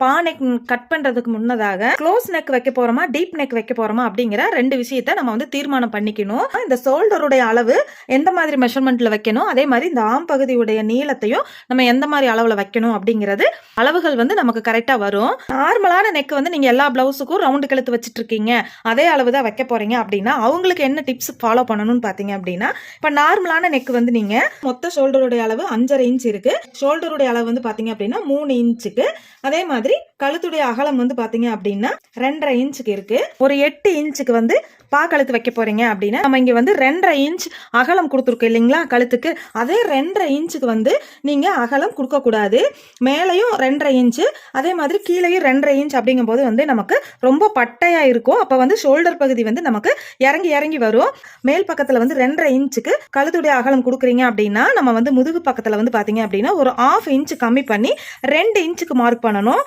பா neck cut பண்றதுக்கு முன்னதாக க்ளோஸ் நெக் வைக்க போறோமா டீப் நெக் வைக்க போறோமா அப்படிங்கிற 2 விஷயத்தை நம்ம வந்து தீர்மானம் பண்ணிக்கணும். இந்த ஷோல்டருடைய அளவு எந்த மாதிரி மெஷர்மெண்ட்ல வைக்கணும், அதே மாதிரி இந்த ஆம் பகுதியுடைய நீளத்தையும் நம்ம எந்த மாதிரி அளவுல வைக்கணும் அப்படிங்கிறது அளவுகள் வந்து நமக்கு கரெக்டா வரும். நார்மலான நெக் வந்து நீங்க எல்லா பிளவுஸுக்கும் ரவுண்டு கழுத்து வச்சிட்டு இருக்கீங்க, அதே அளவு தான் வைக்க போறீங்க அப்படின்னா அவங்களுக்கு என்ன டிப்ஸ் ஃபாலோ பண்ணணும்னு பாத்தீங்க அப்படின்னா, இப்ப நார்மலான நெக் வந்து நீங்க மொத்த ஷோல்டருடைய அளவு 5.5 இன்ச் இருக்கு, ஷோல்டருடைய அளவு வந்து பாத்தீங்க அப்படின்னா 3 இன்ச்சுக்கு, அதே மாதிரி கழுத்துடைய அகலம் வந்து பாத்தீங்க அப்படின்னா 2.5 இன்ச்சுக்கு இருக்கு. ஒரு 8 இன்ச்சுக்கு வந்து பா கழுத்து வைக்க போறீங்க அப்படின்னா நம்ம இங்க வந்து 2.5 இன்ச் அகலம் கொடுத்துருக்கோம் இல்லைங்களா கழுத்துக்கு, அதே 2.5 இன்ச்சுக்கு வந்து நீங்க அகலம் கொடுக்க கூடாது. மேலையும் 2.5 இன்ச்சு, அதே மாதிரி கீழையும் 2.5 இன்ச் அப்படிங்கும் போது வந்து நமக்கு ரொம்ப பட்டையா இருக்கும். அப்ப வந்து ஷோல்டர் பகுதி வந்து நமக்கு இறங்கி இறங்கி வரும். மேல் பக்கத்துல வந்து 2.5 இன்ச்சுக்கு கழுத்துடைய அகலம் கொடுக்குறீங்க அப்படின்னா நம்ம வந்து முதுகு பக்கத்துல வந்து பாத்தீங்க அப்படின்னா ஒரு 1/2 இன்ச் கம்மி பண்ணி 2 இன்ச்சுக்கு மார்க் பண்ணணும்.